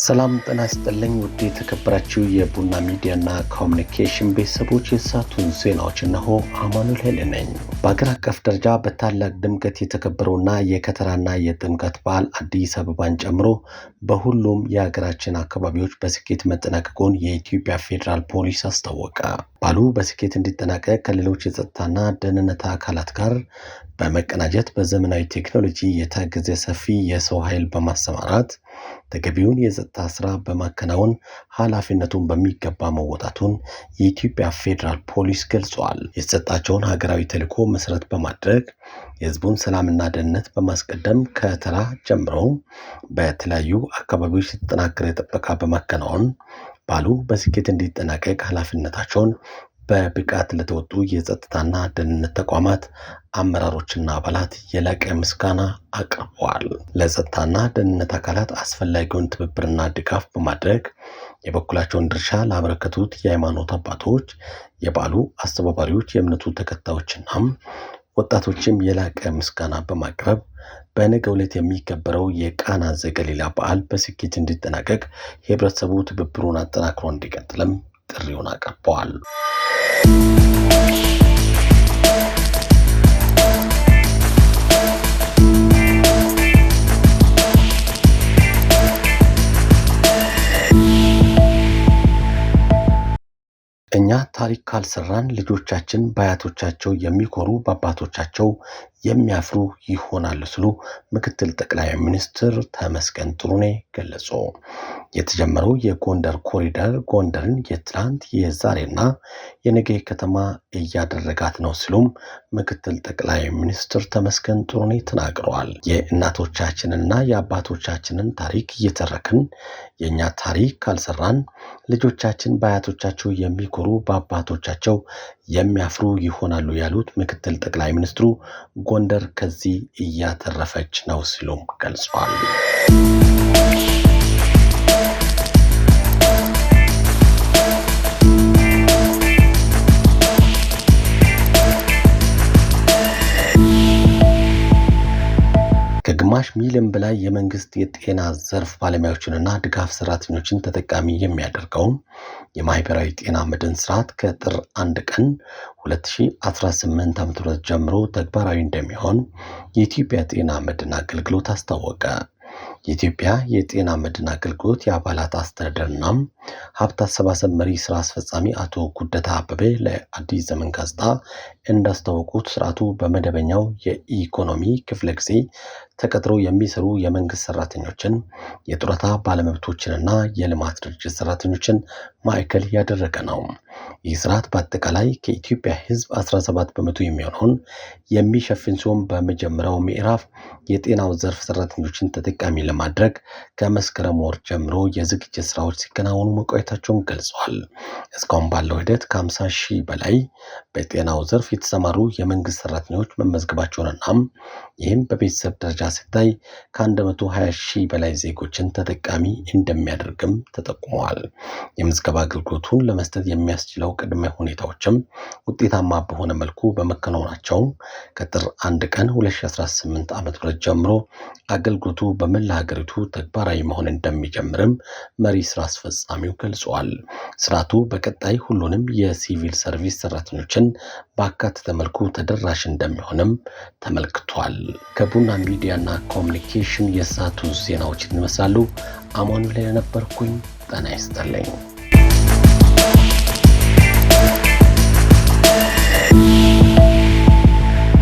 ሰላም ጤና ይስጥልኝ ውድ የተከበራችሁ የቡና ሚዲያና ኮሙኒኬሽን ቤተሰቦች የሰዓቱን ዜናዎች እነሆ አማኑኤል ኃይሌ ነኝ። በአገር አቀፍ ደረጃ በታላቅ ድምቀት የተከበረውና የከተራና የጥምቀት በዓል አዲስ አበባን ጨምሮ በሁሉም የሀገራችን አካባቢዎች በስኬት መጠናቀቁን የኢትዮጵያ ፌዴራል ፖሊስ አስታወቀ። በዓሉ በስኬት እንዲጠናቀቅ ከሌሎች የጸጥታና ደህንነት አካላት ጋር በመቀናጀት በዘመናዊ ቴክኖሎጂ የታገዘ ሰፊ የሰው ኃይል በማሰማራት ተገቢውን የጸጥታ ስራ በማከናወን ኃላፊነቱን በሚገባ መወጣቱን የኢትዮጵያ ፌዴራል ፖሊስ ገልጿል። የተሰጣቸውን ሀገራዊ ተልዕኮ መሰረት በማድረግ የህዝቡን ሰላምና ደህንነት በማስቀደም ከተራ ጀምሮ በተለያዩ አካባቢዎች የተጠናከረ ጥበቃ በማከናወን በዓሉ በስኬት እንዲጠናቀቅ ኃላፊነታቸውን በብቃት ለተወጡ የጸጥታና ደህንነት ተቋማት አመራሮችና አባላት የላቀ ምስጋና አቅርበዋል። ለጸጥታና ደህንነት አካላት አስፈላጊውን ትብብርና ድጋፍ በማድረግ የበኩላቸውን ድርሻ ላበረከቱት የሃይማኖት አባቶች፣ የበዓሉ አስተባባሪዎች፣ የእምነቱ ተከታዮችና ወጣቶችም የላቀ ምስጋና በማቅረብ በነገው ዕለት የሚከበረው የቃና ዘገሊላ በዓል በስኬት እንዲጠናቀቅ የህብረተሰቡ ትብብሩን አጠናክሮ እንዲቀጥልም ጥሪውን አቀርበዋል። እኛ ታሪክ ካልሰራን ልጆቻችን በአያቶቻቸው የሚኮሩ በአባቶቻቸው የሚያፍሩ ይሆናሉ ሲሉ ምክትል ጠቅላይ ሚኒስትር ተመስገን ጥሩነህ ገለጹ። የተጀመረው የጎንደር ኮሪደር ጎንደርን የትላንት የዛሬና የነገ ከተማ እያደረጋት ነው ሲሉም ምክትል ጠቅላይ ሚኒስትር ተመስገን ጥሩነህ ተናግረዋል። የእናቶቻችንና የአባቶቻችንን ታሪክ እየተረክን የኛ ታሪክ ካልሰራን ልጆቻችን በአያቶቻቸው የሚኮሩ በአባቶቻቸው የሚያፍሩ ይሆናሉ ያሉት ምክትል ጠቅላይ ሚኒስትሩ ጎንደር ከዚህ እያተረፈች ነው ሲሉም ገልጸዋል። ከግማሽ ሚሊዮን በላይ የመንግስት የጤና ዘርፍ ባለሙያዎችንና ድጋፍ ሰራተኞችን ተጠቃሚ የሚያደርገው የማህበራዊ ጤና መድን ስርዓት ከጥር 1 ቀን 2018 ዓ.ም ጀምሮ ተግባራዊ እንደሚሆን የኢትዮጵያ ጤና መድን አገልግሎት አስታወቀ። የኢትዮጵያ የጤና መድን አገልግሎት የአባላት አስተዳደርና ሀብት አሰባሰብ መሪ ስራ አስፈጻሚ አቶ ጉደታ አበበ ለአዲስ ዘመን ጋዜጣ እንዳስታወቁት ስርዓቱ በመደበኛው የኢኮኖሚ ክፍለ ጊዜ ተቀጥረው የሚሰሩ የመንግስት ሰራተኞችን፣ የጡረታ ባለመብቶችንና የልማት ድርጅት ሰራተኞችን ማዕከል ያደረገ ነው። ይህ ስርዓት በአጠቃላይ ከኢትዮጵያ ሕዝብ 17 በመቶ የሚሆነውን የሚሸፍን ሲሆን በመጀመሪያው ምዕራፍ የጤናው ዘርፍ ሰራተኞችን ተጠቃሚ ለማድረግ ከመስከረም ወር ጀምሮ የዝግጅት ስራዎች ሲከናወኑ መቆየታቸውን ገልጸዋል። እስካሁን ባለው ሂደት ከ50 ሺህ በላይ በጤናው ዘርፍ የተሰማሩ የመንግስት ሰራተኞች መመዝገባቸውንና ይህም በቤተሰብ ደረጃ ሲታይ ከ120 ሺህ በላይ ዜጎችን ተጠቃሚ እንደሚያደርግም ተጠቁመዋል። የምዝገባ አገልግሎቱን ለመስጠት የሚያስችለው ቅድመ ሁኔታዎችም ውጤታማ በሆነ መልኩ በመከናወናቸው ከጥር 1 ቀን 2018 ዓ.ም ጀምሮ አገልግሎቱ በመላ ሀገሪቱ ተግባራዊ መሆን እንደሚጀምርም መሪ ስራ አስፈጻሚው ገልጸዋል። ስርዓቱ በቀጣይ ሁሉንም የሲቪል ሰርቪስ ሰራተኞችን በአካተተ መልኩ ተደራሽ እንደሚሆንም ተመልክቷል። ከቡና ሚዲያና ኮሙኒኬሽን የሰዓቱ ዜናዎች ይመስላሉ። አማኑኤል ኃይሌ ነበርኩኝ። ጤና ይስጥልኝ።